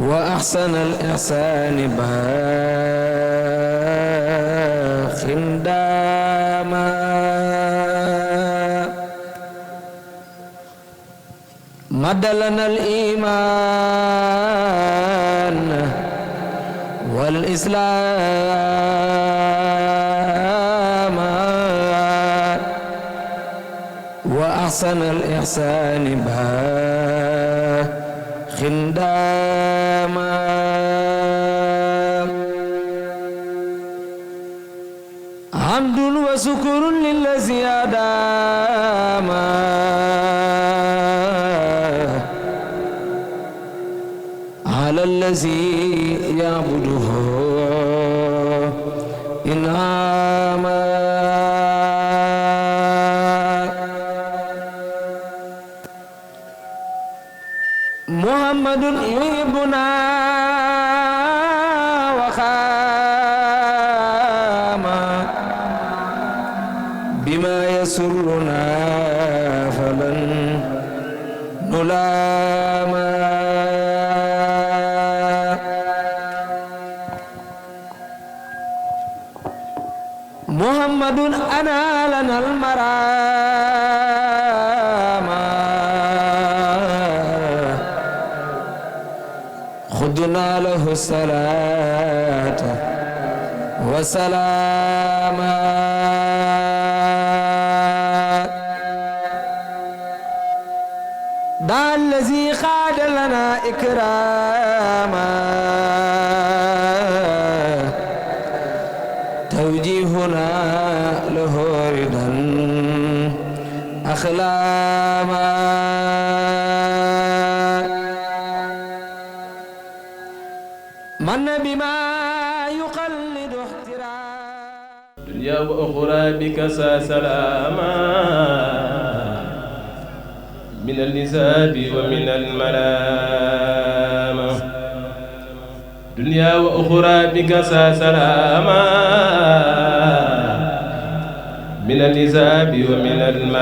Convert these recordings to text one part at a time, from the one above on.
وأحسن الإحسان باخ داما مد لنا الإيمان والإسلام وأحسن الإحسان باخ داما حمد وشكر للذي أدام على الذي يعبده إنعاما محمد يحبنا وخاما بما يسرنا فلن نلاما محمد أنا لنا المرام خذنا له الصلاة والسلام دع الذي خاد لنا إكراما توجيهنا له رضا أخلاما من بما يقلد احترام دنيا وأخرى بك سلاما من النساب ومن الملامة دنيا وأخرى بك سلاما من النساب ومن الملامة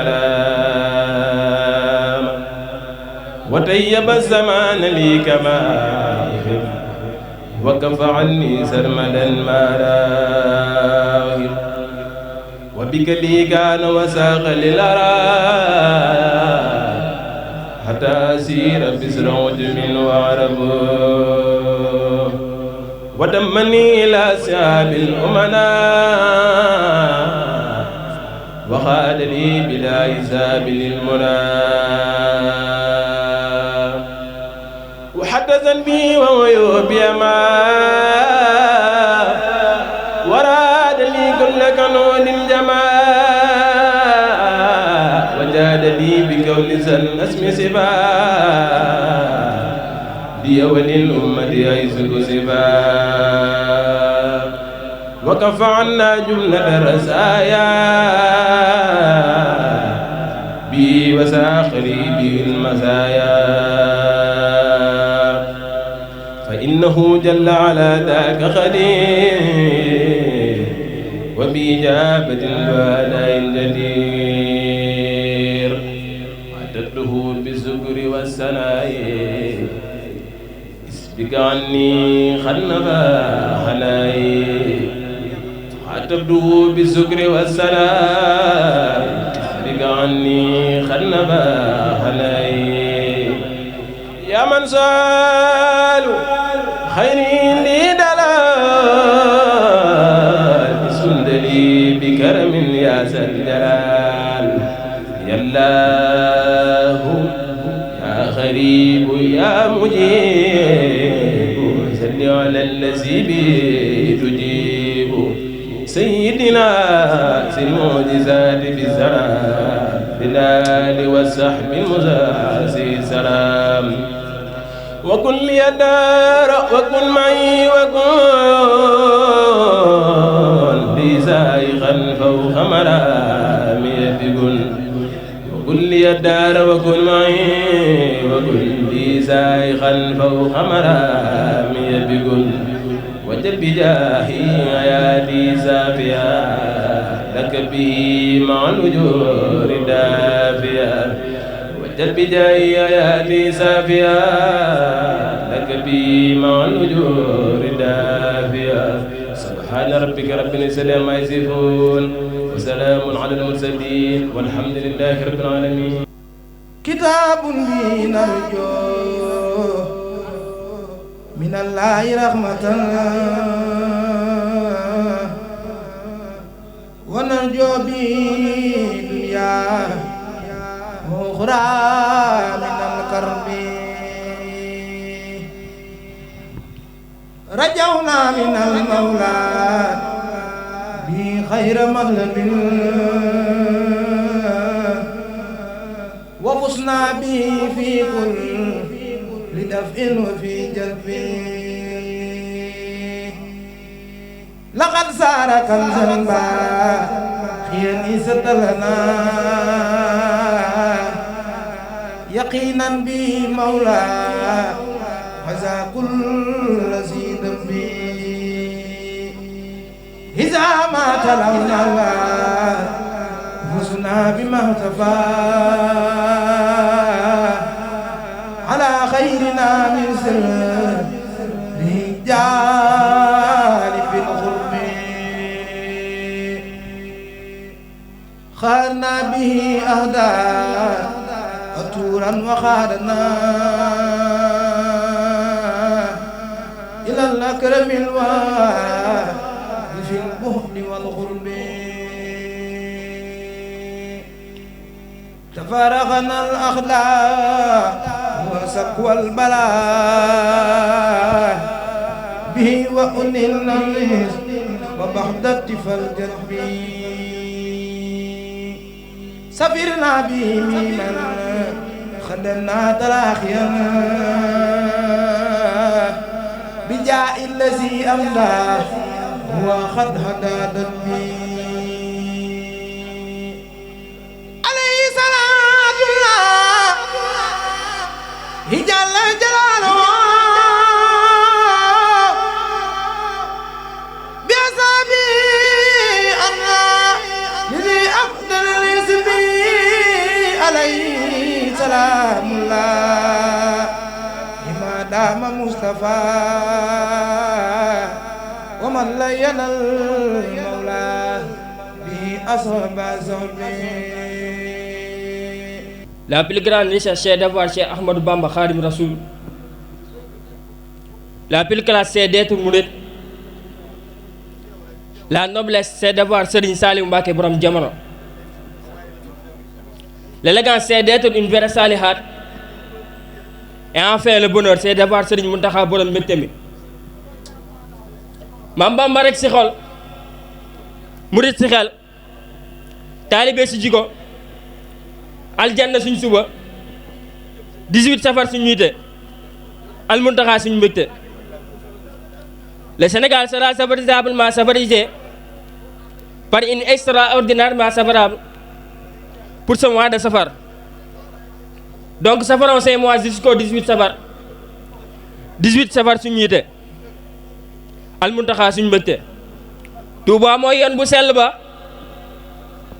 وطيب الزمان لي كما يحب وكف عني سرمدا ما راغب وبك لي كان وساق للأرى حتى أسير بسر عجم وعرب ودمني إلى سعاب الأمناء وخاد لي بلا حساب للمنى وحدثا بي وعيوبي ما وراد لي كل كنود جمال وجاد لي بكون سن اسم سبا لي وللأمة يسر سبا وكف عنا جملة رزايا بي وساخري بي المزايا فإنه جل على ذاك خدير وبإجابة دعاء جدير وعدته بالذكر والثناء اسبق عني خنفا خناي وعدته بالذكر والثناء اسبق عني خنفا خناي يا من سالوا خيرين لي دلال سندلي بكرم يا ذا الجلال يا الله يا غريب يا مجيب صل على الذي به تجيب سيدنا في المعجزات في الزمان بالآل والصحب المزاسي سلام وكن لي دار وكن معي وكن لي زائغا فوق مرامي بكن وكن لي دار وكن معي وكن لي زائغا فوق مرامي بكن وجل بجاهي حياتي سافيا لك به مع الوجور دافيا وجل بجاهي حياتي سافيا لك به ربي مع الأجور دافيا سبحان ربك رب العزة عما يصفون وسلام على المرسلين والحمد لله رب العالمين. كتاب بي نرجو من الله رحمة ونرجو به دنيا وأخرى من الكرب رجونا من المولى بخير مغلب وفزنا به في كل دفء وفي جلب لقد سار كنزا باقيا إزت لنا يقينا به مولى هذا كل ذي ذنب إذا ما تلونا فزنا بما اهتفى على خيرنا من سر جانب الغرب خارنا به أهداء أطورا وخارنا إلى الأكرم الواد في البهد والغرب تفارقنا الأخلاق وسقوى البلاء به وأنلنا الرزق وبحدة فالجنب سفرنا به ممن خدمنا تراخيا بجاء الذي أمدى وقد هدى دربي عليه صلاة الله جل جلاله بأصحابه أنا لذي أفضل الاسم عليه سلام الله لما دام مصطفى ومن لا ينال المولى به أصحاب صحبه. La plus grande richesse, c'est d'avoir Cheikh Ahmadou Bamba Khadim Rasoul. La plus classe, c'est d'être mouride. La noblesse, c'est d'avoir Serigne Saliou Mbacké Borom Jamono. L'élégance, c'est d'être une vraie salihat. Et enfin, le bonheur, c'est d'avoir Serigne Mountakha Borom Mbecté mi. Maam Bamba rek si xol, murid si xel, taalibe si jiko, aljanna suñ suba, 18 safar suñ ñuité, al Mountakha suñ mbecté. Le Sénégal sera véritablement savarisé par une extraordinairement favorable pour ce mois de safar. Donc safarons 5 mois jusqu'au 18 safar. 18 safar suñ ñuité. Al Mountakha suñ mbégte Touba mooy yoon bu sell ba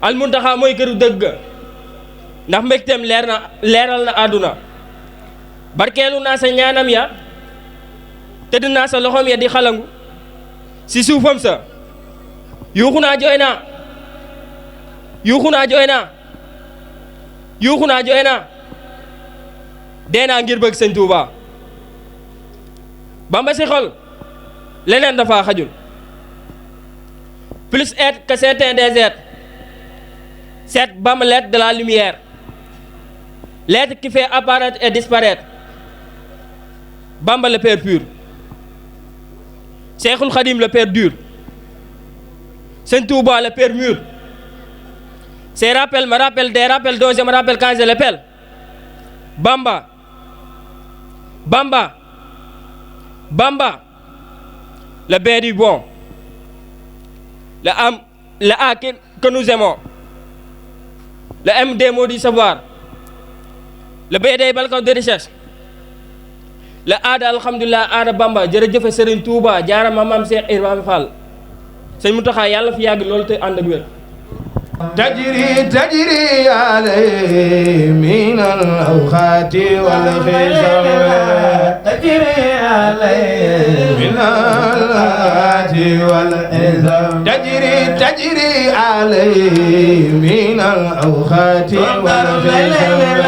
Al Mountakha mooy këru dëgg ndax mbégteem leeral na àdduna barkeelu naa sa ñaanam ya tëdd naa sa loxoom ya di xalangu si suufam sa yuuxu naa jooy naa yuuxu naa jooy naa yuuxu naa jooy naa dee naa ngir bëgg sëñ Touba Bamba si xol leneen dafa xajul plus être que certains des êtres cette Bamba l'être de la lumière l'être qui fait apparaître et disparaître Bamba le père pur Cheikhoul Khadim le père dur Sëñ Touba le père mûr ces rappels me rappellent des rappels dont je me rappelle quand je l'appelle Bamba Bamba Bamba le bien du bon, le A que nous aimons, le M des mots du savoir, le B des balcons de richesse, le A de alhamdulillah A de Bamba jërëjëf Serigne Touba jaarama Maam Cheikh Ibrahima Fall Sëñ Mountakha yàlla fi yàgg loolu te ànd ak wér. تجري عليه من الأوقات والخزام تجري عليه من الآت والإزام تجري عليه من الأوقات والإزام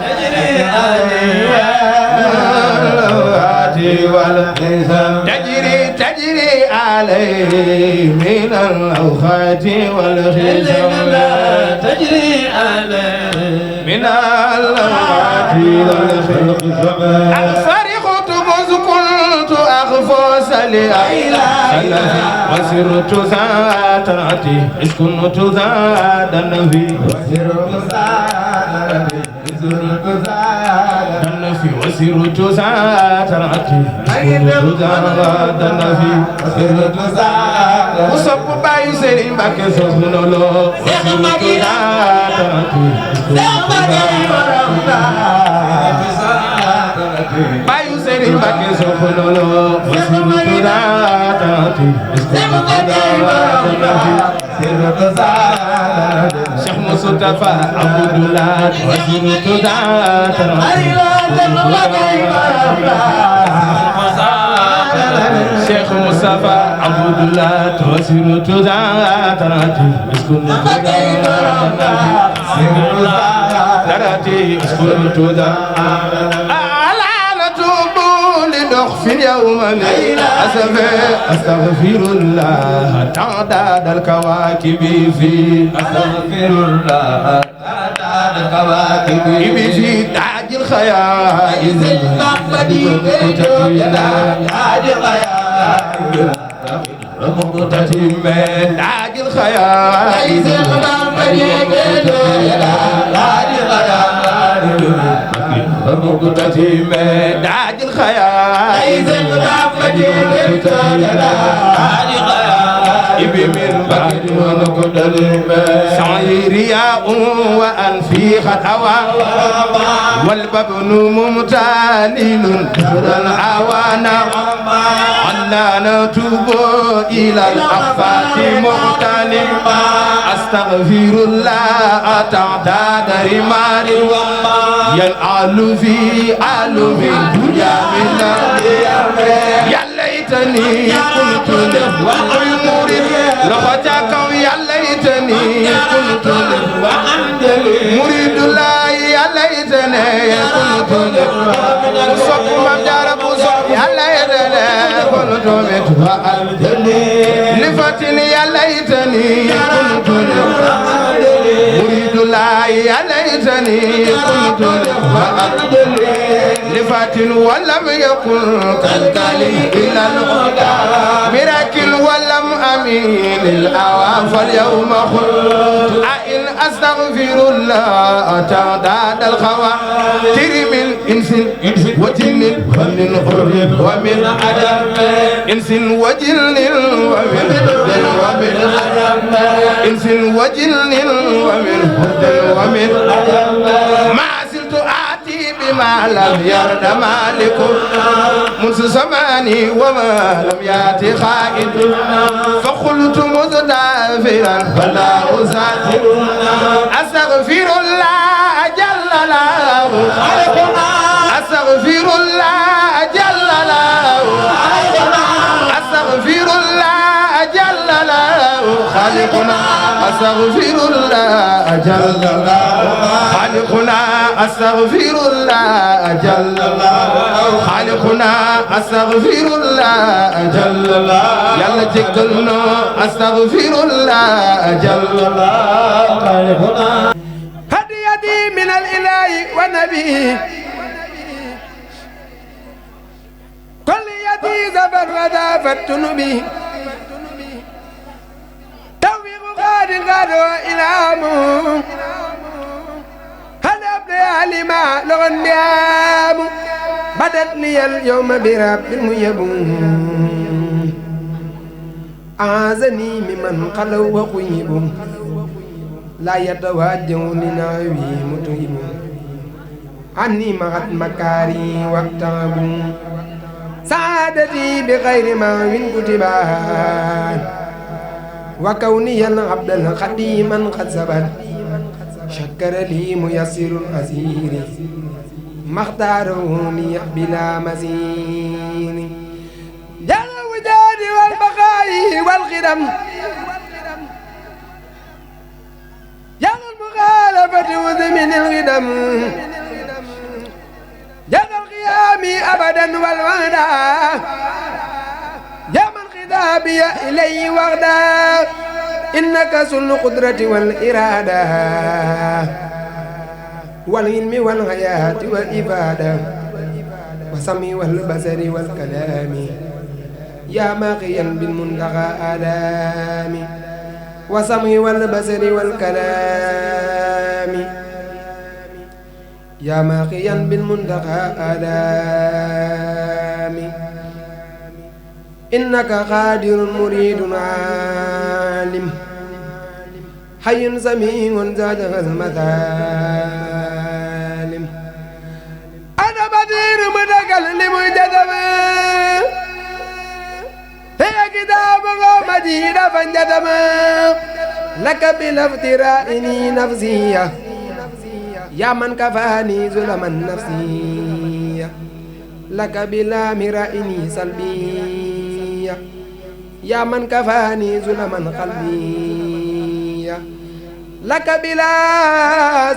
تجري عليه والحساب تجري عليه من الأوقات والحساب تجري عليه من الأوقات والحساب أنفرقت مذ كنت أخفى سلي وسرت ذات رأتي إذ كنت ذات النبي وسرت ذات النبي وسرت ذات رأتي وسرت ذات النبي وسرت ذات وصب باي سري مكة سخنولو وسرت ذات رأتي باي سري مكة سخنولو وسرت ذات رأتي Cheikh Moustapha Abdoulaye wasiru ذات Cheikh Moustapha Abdoulaye wasiru ذات اسكن دراتي اسكن في اليوم أستغفر الله تعداد الكواكب في أستغفر الله تعداد الكواكب في تاج الخيائز المحمدي تاج الخيائز مقتتم تاج الخيائز المحمدي تاج الخيائز ومقتتم تاج الخيائز المحمدي تاج الخيائز من بعد ونقدر سعيرياء وأنفي خطوى والببن ممتلئ كثر العوانا ألا نتوب إلى الأخفاق مختلف أستغفر الله تعداد رمال ينعل في علم الدنيا من يا ليتني كنت له مريد لخجاك يا ليتني كنت له مريد الله يا ليتني كنت له صب ما جرب صب يا ليتني كنت له لفتني يا ليتني كنت له مريد الله يا ليتني كنت له لفات ولم يكن كالكالي إلى الهدى مراكل ولم أمين الأوى فاليوم قلت أئن أستغفر الله تعداد الخواتر من إنس وجن ومن حر ومن عدم إنس وجن ومن عدم إنس وجن ومن حر ومن عدم ما زلت آتي بما لم يرد مالك منذ زماني وما لم يأتي خائن فقلت مستغفرا فلا أزاد أستغفر الله جل له أستغفر الله جل له أستغفر الله جل له خالقنا أستغفر الله جل له خالقنا أستغفر الله جل الله خالقنا أستغفر الله جل الله يلا جكلنا أستغفر الله جل الله خالقنا هديتي من الإله والنبي كل يدي زبر ردا فالتنبي توفيق غاد وإلهامه هل أبلي لما لغن بيام بدت لي اليوم برب الميب أعزني ممن قلوا وخيب لا يتواجه لناوي متهب عني مغت مكاري واقتاب سعادتي بغير ما من كتبان وكوني العبد الخديم قد ثبت شكر لي ميسر الأسير ما اختاره لي بلا مسير جل الوجود والبقاء والقدم جل المخالفة وذمن القدم جل القيام أبدا والوعدا يا من خطابي إلي وغدا إنك ذو القدرة والإرادة والعلم والحياة والإفادة والسمع والبصر والكلام يا ماقيا بالمنتقى آدم والسمع والبصر والكلام يا ماقيا بالمنتقى آدم إنك قادر مريد عالم حي سميع زاد المثالم أنا بدير متكلم جذب هي كتاب مجيد فانجذب لك بالافترائني نفسية يا من كفاني ظلما نفسية لك بلا مرائني سلبية يا من كفاني ظلما قلبية لك بلا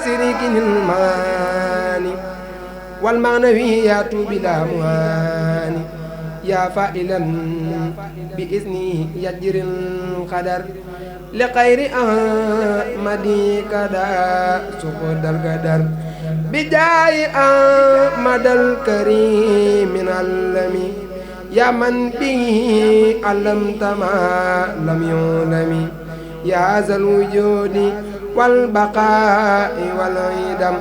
سريك المعاني والمعنويات بلا معاني يا فائلا بإذني يجري القدر لغير أحمد كدا سقط القدر بجاي أحمد الكريم من علمي يا من به علمت ما لم يعلم يا ذا الوجود والبقاء والعدم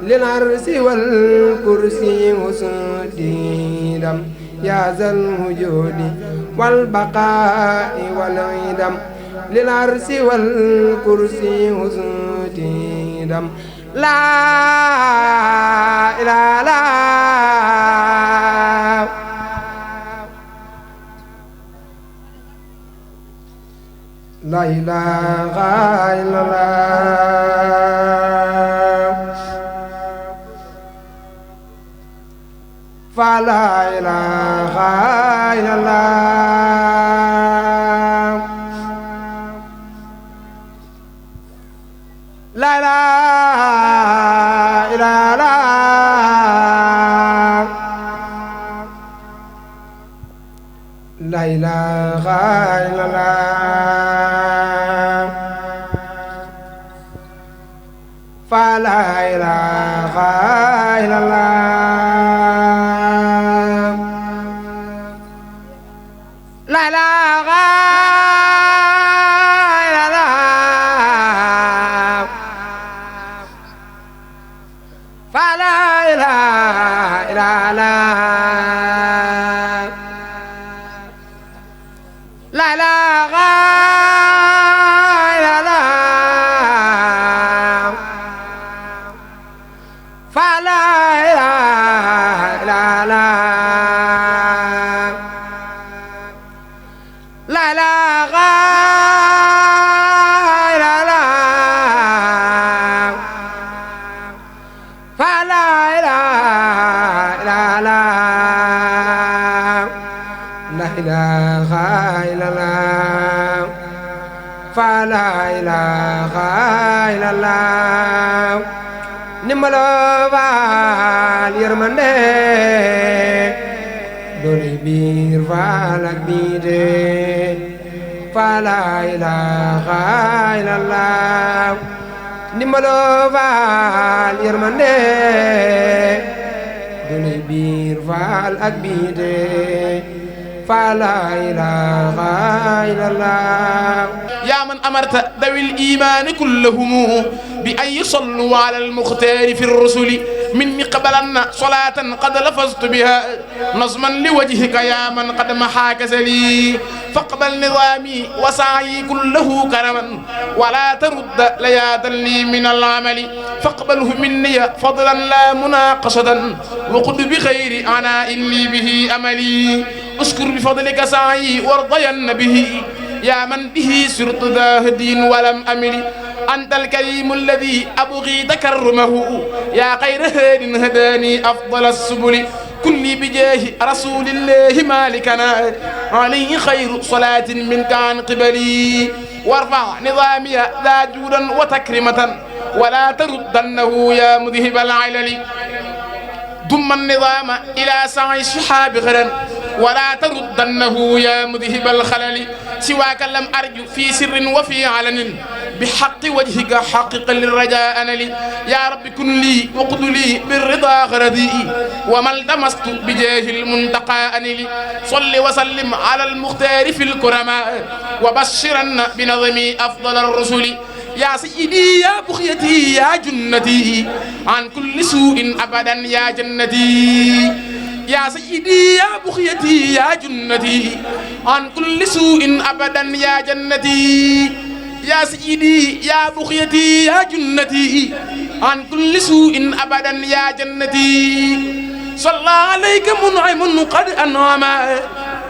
للعرش والكرسي وسديدم يا ذا الوجود والبقاء والعدم للعرش والكرسي وسديدم لا إله إلا لا إله إلا الله فلا إله إلا الله لا إله إلا الله لا إله إلا الله فلا إله إلا الله لا إله إلا الله فلا إله إلا الله لا إله إلا الله فلا إله إلا الله لا إله إلا الله فلا إله إلا الله لا إله إلا الله فلا إله إلا الله نملو فاليرمني دوري بير فالك بيدي فلا إله إلا الله نملو فاليرمني دوري بير فالك بيدي فلا إله إلا الله يا من أمرت ذوي الإيمان كلهم بأن يصلوا على المختار في الرسل مني قبلنا صلاة قد لفظت بها نظما لوجهك يا من قد محاك سلي فاقبل نظامي وسعي كله كرما ولا ترد ليادا لي من العمل فاقبله مني فضلا لا مناقشة وقد بخير عناء لي به أملي أشكر بفضلك سعي وارضين به يا من به سرت ذا هدي ولم أمل أنت الكريم الذي أبغي تكرمه يا خير هاد هداني أفضل السبل كل بجاه رسول الله مالكنا عليه خير صلاة منك عن قبلي وارفع نظامي ذا جودا وتكرمة ولا تردنه يا مذهب العلل ضم النظام إلى سعي الشحاب غدا ولا تردنه يا مذهب الخلل سواك لم أرجو في سر وفي علن بحق وجهك حقق للرجاء أنا لي يا رب كن لي وقد لي بالرضا غردي وما التمست بجاه المنتقى أني صل وسلم على المختار في الكرماء وبشرن بنظمي أفضل الرسل يا سيدي يا بخيتي يا جنتي عن كل سوء أبدا يا جنتي يا سيدي يا بخيتي يا جنتي عن كل سوء أبدا يا جنتي يا سيدي يا بخيتي يا جنتي عن كل سوء أبدا يا جنتي صلى عليك منعم قد أنعم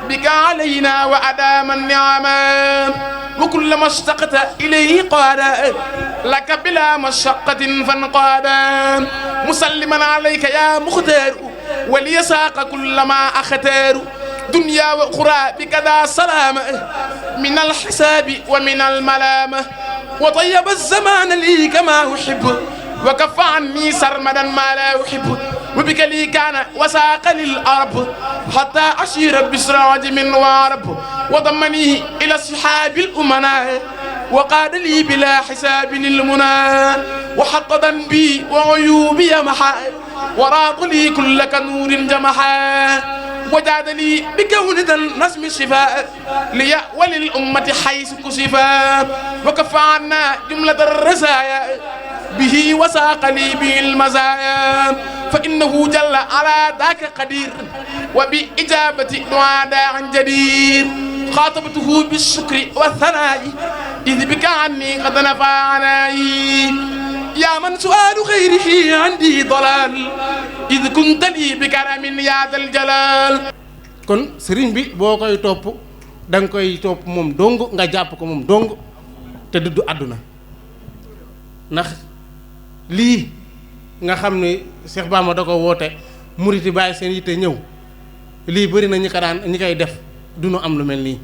بك علينا وأدام النعم وكلما اشتقت إليه قاد لك بلا مشقة فانقاد مسلما عليك يا مختار وليساق كل ما أختار دنيا وأخرى بكذا سلام من الحساب ومن الملامة وطيب الزمان لي كما أحب وكف عني سرمدا ما لا أحب وبك لي كان وساق للأرب حتى أشير بسراج من وارب وضمني إلى الصحاب الأمناء وقاد لي بلا حساب للمنى وحق ذنبي وعيوبي محا وراق لي كل كنور جمحا وجاد لي بكون ذا النسم الشفاء لي وللأمة حيث كسفا وكف عنا جملة الرزايا به وساق لي به المزايا فإنه جل على ذاك قدير وبإجابة دعاء داع جدير خاطبته بالشكر والثناء إذ بك عني قد نفى عناي يا من سؤال غيره عندي ضلال إذ كنت لي بكرم يا ذا الجلال kon sëriñ bi boo koy topp da nga koy topp moom dong nga jàpp ko moom dong te dëddu àdduna ndax lii nga xam ne Cheikh Bamba da ko woote muriti bàyyi seen yitte ñëw lii bëri na ñi ko daan ñi koy def du nu am lu mel nii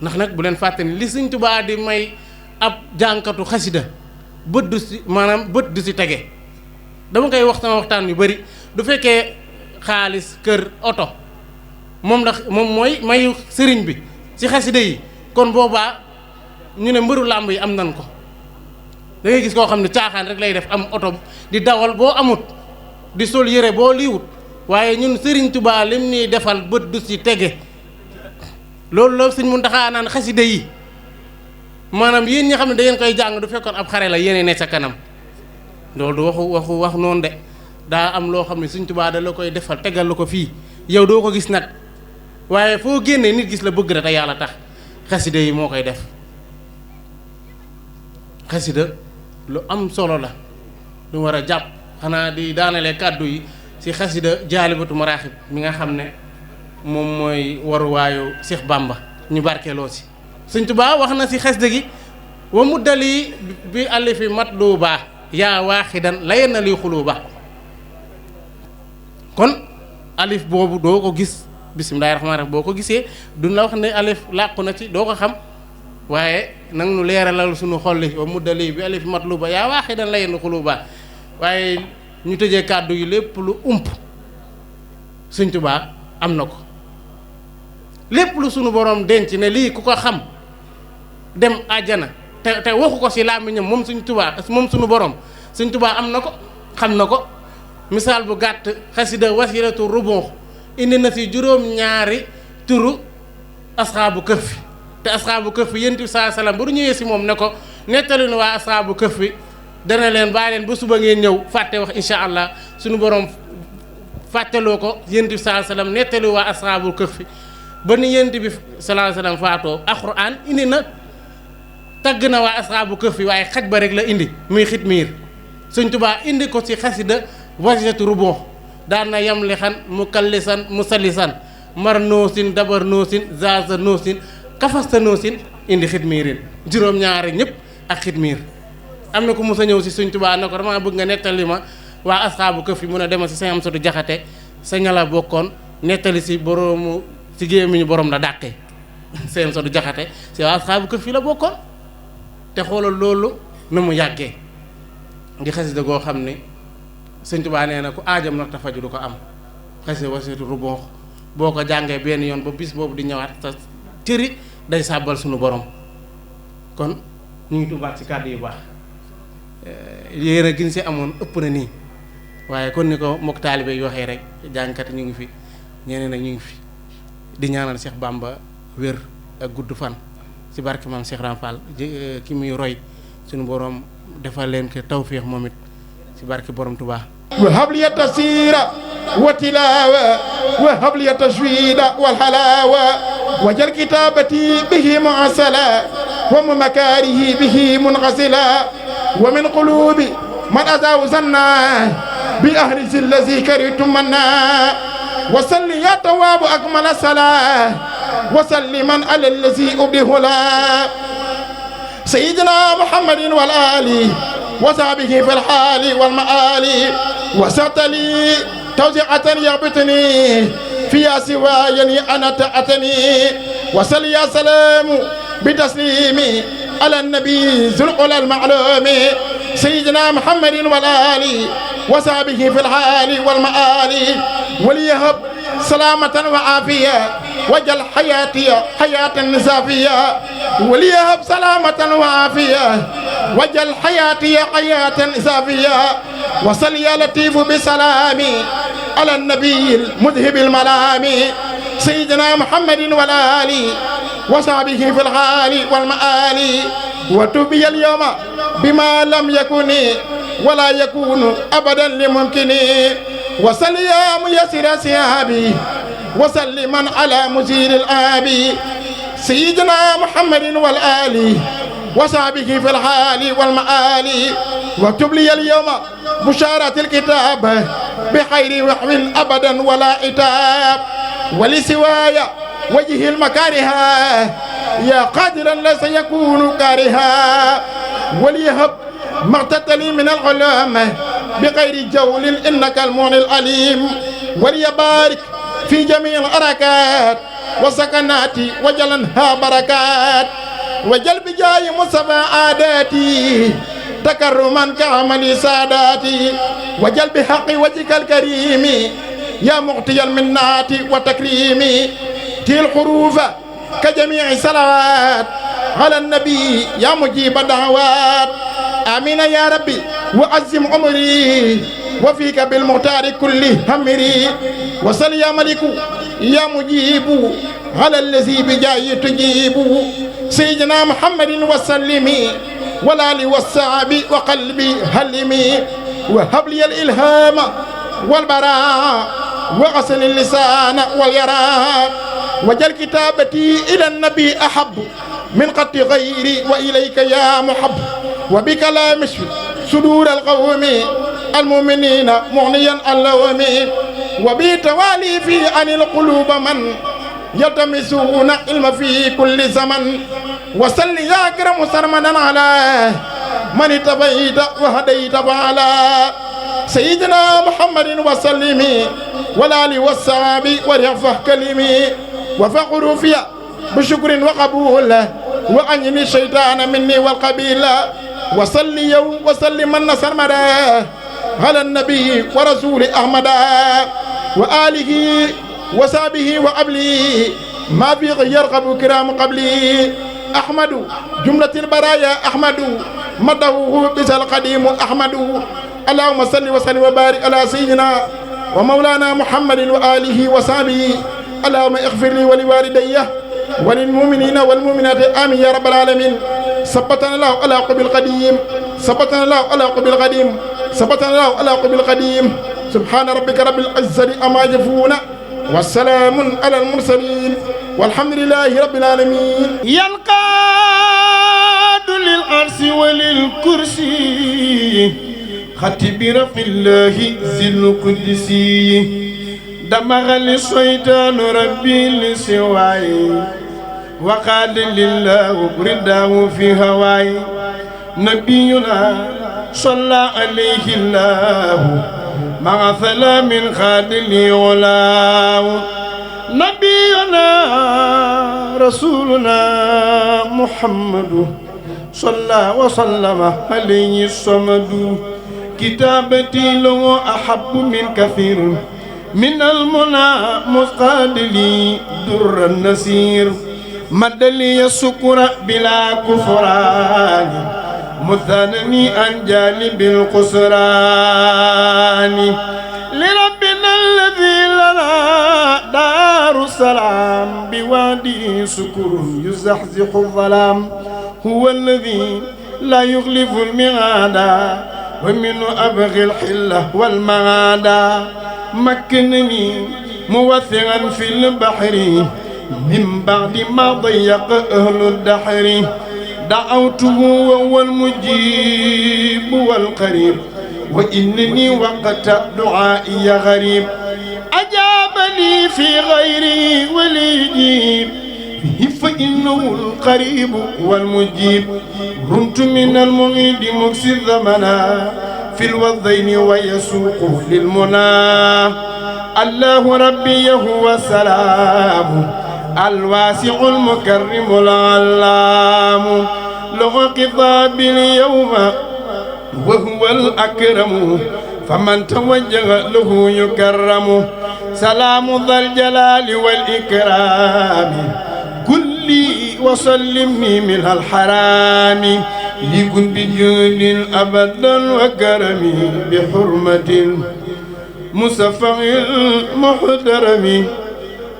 ndax nag bu leen fàtte ni li Sëriñ Tuubaa di may ab jànkatu xasida bët du si maanaam bët du si tege dama koy wax sama waxtaan yu bëri du fekkee xaalis kër oto moom mooy mayu sëriñ bi ci xasida yi kon boobaa ñu ne mbëru làmb yi am nan ko da ngay gis koo xam ne caaxaan rek lay def am oto di dawal boo amut di sol yére boo liiwut waaye ñun Sëriñ Tuubaa lim nii defal bët du si tege loolu la Sëriñ Muntaxaa naan xasida yi maanaam yéen ñi xam ne da ngeen koy jàng du fekkoon ab xare la yéene ne sa kanam loolu du wax noonu de daa am loo xam ne Sëriñ Tuubaa da la koy defal tegal la ko fii yow doo ko gis nag waaye foo génnee nit gis la bëgg na te yàlla tax xasida yi moo koy def xasida lu am solo la lu war a jàpp xanaa di daanale kàddu yi ci xasida jaalibatu maraaxib mi nga xam ne moom mooy waruwaayu Cheikh Bamba ñu barkeeloo si Sëriñ Tuubaa wax na ci xasida gi wa mu dali bi alifi matluba yaa waaxidan layen na liy xuluba kon alif boobu doo ko gis bismillaahi rahmaani rahiim boo ko gisee duñ la wax ne alif làqu na ci doo ko xam waaye nag nu leeralal suñu xolli wa muddali bi alif matluba yaa waaxidan la yenn xuluba waaye ñu tëjee kàddu yi lépp lu ump Sëriñ Tuubaa am na ko lépp lu sunu borom denc ne lii ku ko xam dem àjjana te waxu ko ci làmmiñam moom Sëriñ Tuubaa moom sunu borom Sëriñ Tuubaa am na ko xam na ko misaal bu gàtt xasida wasilatu rubux indi na ci juróom-ñaari turu asxaabu këf te asxaabu këf yonent bi saa salaam bu ñëwee ci moom ne ko nettali na waa asxaabu këf dana leen bàyyi leen ba suba ngeen ñëw fàtte wax incha allah suñu borom fàttaloo ko yonent bi saa salaam nettali waa asxaabu këf ba ni yonent bi saa salaam faatoo alxuraan indi na tagg na waa asxaabu këf waaye xaj ba rek la indi muy xitmiir Sëriñ Tuubaa indi ko ci xasida wasilatu rubux daan na yam li xan mu kallisan mu salisan mar noosin dabar noosin zaza noosin kafasta noosin indi xitmiirin juróom-ñaari ñëpp ak xidmiir. am na ko mos a ñëw si Sëñ Tuubaa ne ko dama bëgg nga nettali ma waa asxaabu këf yi mun a demal si Sëñ Amsatu Jaxate sa ñala bokkoon nettali si boroomu si gémmiñu borom la dàqee Sëñ Amsatu Jaxate si waa asxaabu këf yi la bokkoon. te xoolal loolu na mu yàggee di xasida goo xam ne Sëñ Tuubaa nee na ku aajam nag te faju du ko am xasida wasitu ruboox boo ko jàngee benn yoon ba bis boobu di ñëwaat sa cëri day sàbbal suñu borom. kon ñu ngi tubaat ci kàddu yu baax yéen a gin si amoon ëpp na nii waaye kon ni ko mbokk taalibe yi waxee rek jàngkat ñu ngi fi ñeneen nag ñu ngi fi di ñaanal Cheikh Bamba wér ak gudd fan ci barke maam Cheikh Ram Fall ki muy roy suñu borom defal leen ko tawféex moom it ci barke borom Touba. وهب لي التسير وتلاوة وهب لي التجويد والحلاوة وجل كتابتي به معسلا ومن مكاره به منغسلا ومن قلوب من أذاه زنا بأهل الذي كرهتم منا وصل يا تواب أكمل الصلاة وسلما على الذي أبده لا سيدنا محمد والآل وصحبه في الحال والمآل وسعت لي توزيعة يغبطني فيها سوايا أنا تأتني وصل يا سلام بتسليمي على النبي ذو العلا المعلوم سيدنا محمد والآل وصحبه في الحال والمآل وليهب سلامة وعافية وجل حياتي حياة نزافية وليهب سلامة وعافية وجل حياتي حياة نزافية وصل يا لطيف بسلامي على النبي المذهب الملام سيدنا محمد والآل وصحبه في الحال والمآل وتوبي اليوم بما لم يكن ولا يكون أبدا لممكن وصل يا ميسر سيابي وسلما على مزير الآب سيدنا محمد والآل وصحبه في الحال والمآل واكتب لي اليوم بشارة الكتاب بخير وحو أبدا ولا عتاب ولسواي وجه المكارها يا قادرا ليس يكون كارها وليهب ما اقتتلي من العلوم بغير جول إنك المعنى العليم وليبارك في جميع الحركات وسكنات وجلنها بركات وجل بجاي مصطفى عاداتي تكرما كعمل ساداتي وجل بحق وجهك الكريم يا معطي المنات وتكريمي تي الحروف كجميع صلوات على النبي يا مجيب الدعوات آمين يا ربي وعزم عمري وفيك بالمختار كل همري وصل يا ملك يا مجيب على الذي بجاي تجيب سيدنا محمد وسلمي والآل والصحب وقلبي هلمي وهب لي الإلهام والبراء وغسل اللسان واليراء وجل كتابتي إلى النبي أحب من قط غيري وإليك يا محب وبكلام صدور القوم المؤمنين مغنيا اللوم وبتوالي في عن القلوب من يلتمسون علم في كل زمن وصل يا أكرم سرمدا على من اتبعت وهديت وعلى سيدنا محمد وسلم والآل والصحاب ورفع كلمي وفقر فيها بشكر وقبول وأنني الشيطان مني والقبيل وصل يوم وسلم من سرمدا على النبي ورسول أحمد وآله وصحبه وقبله ما في يرغب كرام قبلي أحمد جملة البرايا أحمد مدهوه بس القديم أحمد اللهم صل وسلم وبارك على سيدنا ومولانا محمد وآله وصحبه اللهم اغفر لي ولوالدي وللمؤمنين والمؤمنات آمين يا رب العالمين ثبتنا الله على قلب القديم ثبتنا الله على قلب القديم ثبتنا الله على قلب القديم سبحان ربك رب العزة أما يصفون والسلام على المرسلين والحمد لله رب العالمين ينقاد للعرش وللكرسي خطب رفع الله ذي القدسي دمغ الشيطان ربي لسواي وقال لله برداه في هواي نبينا صلى عليه الله مع سلام خادل غلام نبينا رسولنا محمد صلى وسلم عليه الصمد كتابتي له أحب من كثير من المنى مسقاد لي در النسير مد لي السكر بلا كفران مثنني عن جانب القسران لربنا الذي لنا دار السلام بوادي سكر يزحزح الظلام هو الذي لا يخلف المعاد ومنه أبغي الحلة والمعاد مكنني موثقا في البحر من بعد ما ضيق أهل الدحر دعوته وهو المجيب والقريب وإنني وقت دعائي غريب أجابني في غيري وليجيب فيه فإنه القريب والمجيب رمت من المعيد مكسي الزمنا في الوضين ويسوق للمنى الله ربي هو السلام الواسع المكرم العلام له خطاب اليوم وهو الأكرم فمن توجه له يكرم سلام ذا الجلال والإكرام كلي وسلمني من الحرام لكن بجود أبدا وكرمي بحرمة مصفى المحترم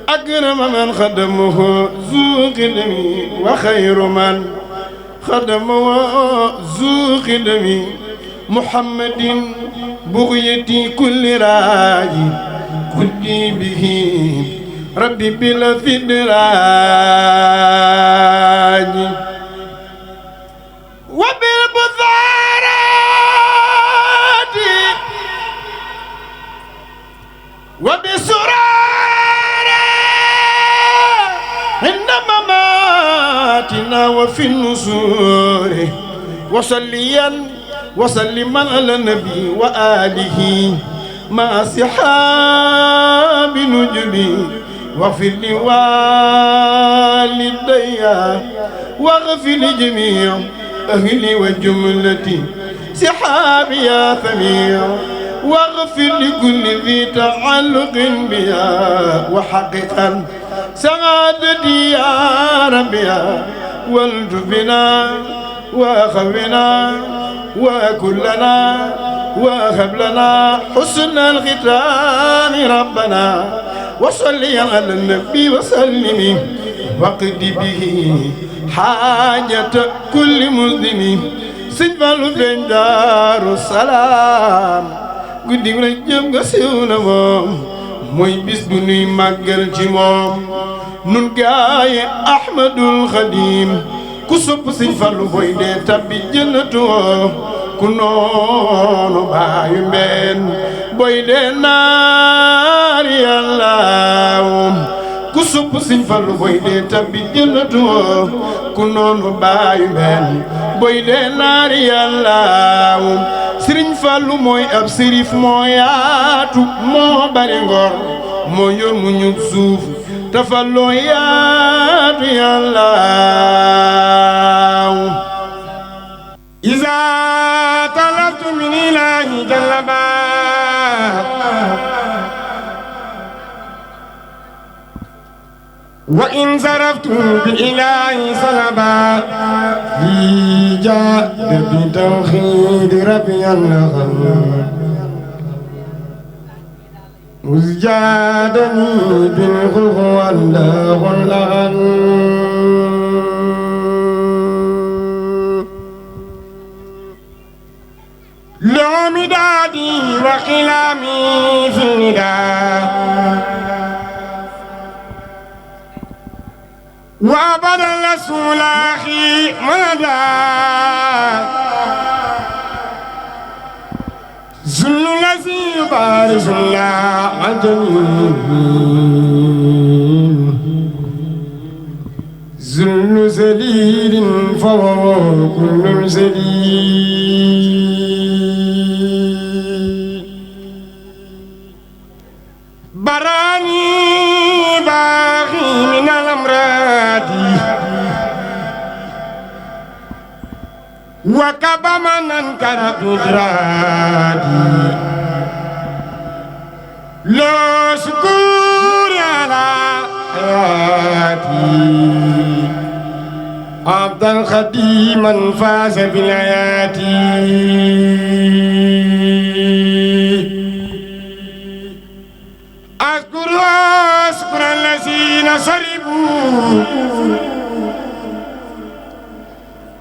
أكرم من خدمه ذو خدمي وخير من خدمه ذو خدمي محمد بغيتي كل راجي كلي به ربي بلا فدراج وبالبذارات وبسرار عند مماتنا وفي النسور وصليا وسلما على النبي وآله مع صحاب نجبي واغفر لوالدي واغفر لجميع أهلي وجملتي صحابي يا ثمير واغفر لكل ذي تعلق بها وحققا سعادتي يا ربي والجبنا وخونا وكلنا وهب لنا حسن الختام ربنا وصلي على النبي وسلم وقد به حاجة كل مسلم سجبال بين دار السلام guddi gu ne jëm nga siiw na moom mooy bis bu nuy màggal ci moom nun gaaye Ahmadul Xadim ku sopp Sëñ Fallu boy dee tabbi jënnatu ku noonu baayu mbeen boy dee naari Yàlla ku sopp Sëñ Fallu boy dee tabbi jënnatu ku noonu baayu mbeen boy dee naari Yàlla Sëriñ Fallu mooy ab sërif moo yaatu moo bari ngor moo yor mu ñug suuf te Fallu yaatu Yàlla iza talabtu min ilahi jallaba wa in zaraftu bil ilahi salaba fi jad bi tawhid rabbi an-nagham muzjadani bil huwa al-ghan لومدادي وقلامي في النداء وابدا رسول اخي مدى ذل الذي يبارز الله عجمي ذل ذليل فهو كل سديد براني باغي من الأمراض وكب من أنكر قدراتي لا شكور على حياتي عبدا خديما فاز بالحياة أشكر الذين صرفوا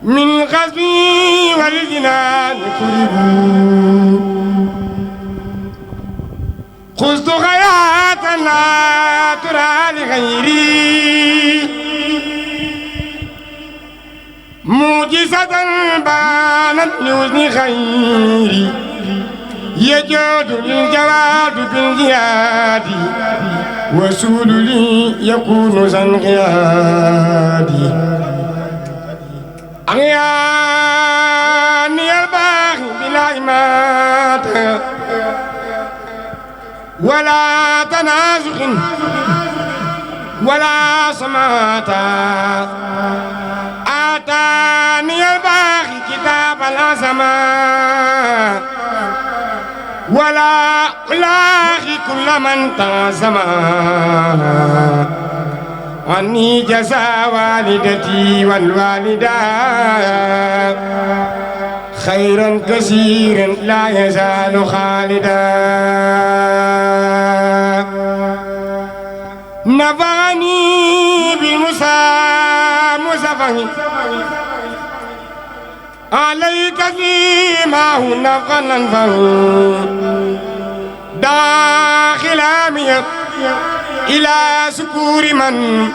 من غزوي والجنان قربوا خذت حياة لا ترى لغيري معجزة بانت لوزن خيري يجود للجواد بالجهاد وسول لي يكون زنقيادي أغياني الباغي بلا إماتة ولا تنازخ ولا سماتا آتاني الباغي كتاب الأزمان ولا ألاغي كل من تازما عني جزا والدتي والوالدة خيرا كثيرا لا يزال خالدا نفعني بالمسافة عليك فيما هو نفعا فهو داخل عميق إلى سكور من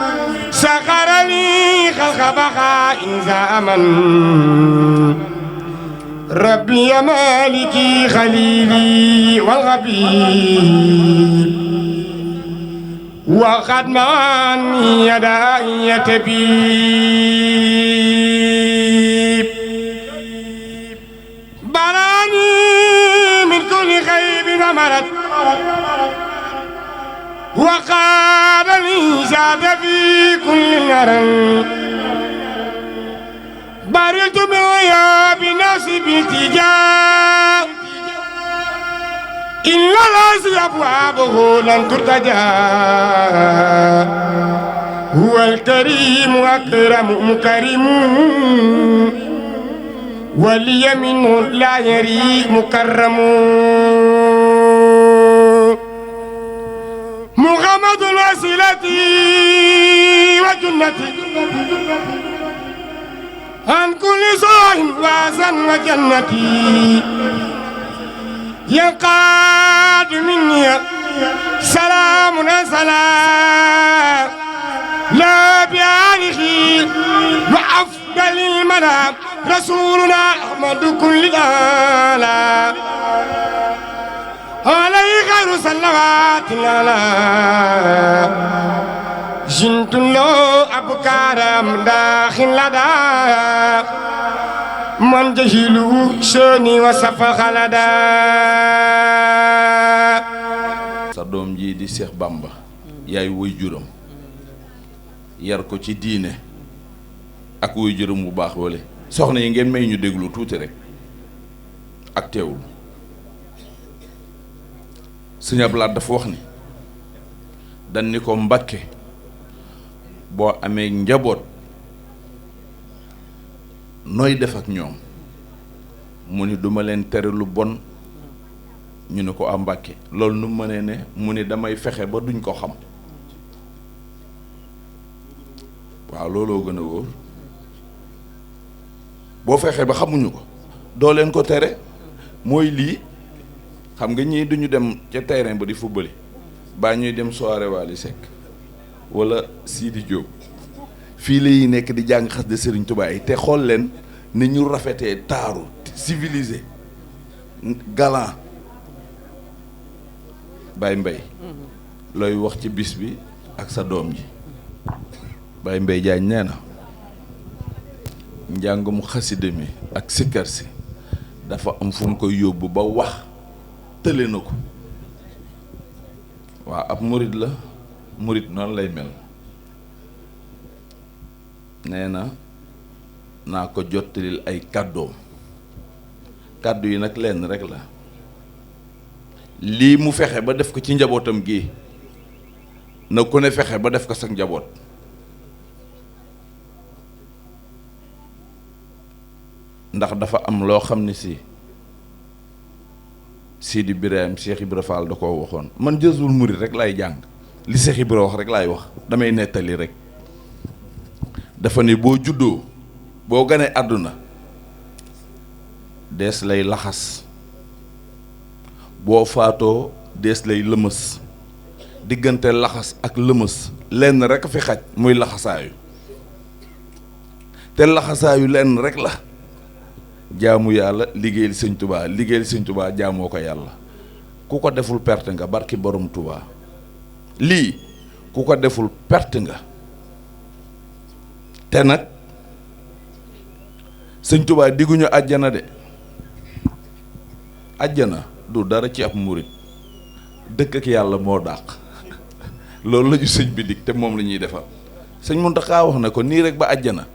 سخر لي خلق بقاء زامن ربي يا مالكي خليلي والغبي وقد معني يداي يتبيب براني من كل خيب ومرض وقال لي زاد في كل نرى برلت بالغياب نفسي بالتجاه إن الأرض أبوابه لن ترتجى هو الكريم أكرم مكرم ولي منه لا يري مكرم محمد وسيلتي وجنتي عن كل سوء وحسن وجنتي ينقاد مني سلام سلام لا بآله وأفضل المنام رسولنا أحمد كل الآلام عليه خير صلوات الله جنت له أبكار داخل لدى من جهلوا شوني وصف خلدا sa doom ji di Cheikh Bamba yaay wuy juram yar ko ci diine ak wuy juram bu baax wala soxna yi ngeen may ñu déglu tuuti rek ak teewul Sëñ Abdou Lahad dafa wax ni dañ ni ko Mbàkke boo amee njaboot nooy def ak ñoom mu ni duma leen tere lu bon ñu ne ko a Mbàkke loolu nu mënee ne mu ni damay fexe ba duñ ko xam waaw looloo gën a wóor boo fexee ba xamuñu ko doo leen ko tere mooy lii xam nga ñii duñu dem ca terrain ba di football baa ñuy dem soirée Wally Seck wala Sidi Diop fii la yi nekk di jàng xas de Serigne Touba yi te xool leen ni ñu rafetee taaru civilisé galant Baye Mbaye looy wax ci bis bi ak sa doom ji Baye Mbaye Diagne nee na njàngum xasida mi ak sikkar si dafa am fu mu koy yóbbu ba wax tële na ko. waaw ab murit la, murit noonu lay mel. nee na naa ko jottalil ay kàddoom. kàddu yi nag lenn rek la. lii mu fexe ba def ko ci njabootam gi na ku ne fexe ba def ko sa njaboot. ndax dafa am loo xam ne si Sidi Birahim Cheikh Ibra Fall da koo waxoon. man Jazbul Murid rek laay jàng li Cheikh Ibra wax rek laay wax, damay nettali rek. dafa ne boo juddoo boo ganee àdduna dees lay laxas, boo faatoo dees lay lëmës. diggante laxas ak lëmës lenn rek fi xaj muy laxasaayu, te laxasaayu lenn rek la. jaamu yàlla liggéeyal sëñ Tuubaa, liggéeyal sëñ Tuubaa jaamoo ko yàlla. ku ko deful perte nga barki borom Tuubaa. lii ku ko deful perte nga. te nag sëñ Tuubaa digguñu àjjana de. àjjana du dara ci ab murit, dëkk ak yàlla moo dàq. loolu la ñu sëñ bi dig te moom la ñuy defal. sëñ Muntaxa wax na ko nii rek ba àjjana.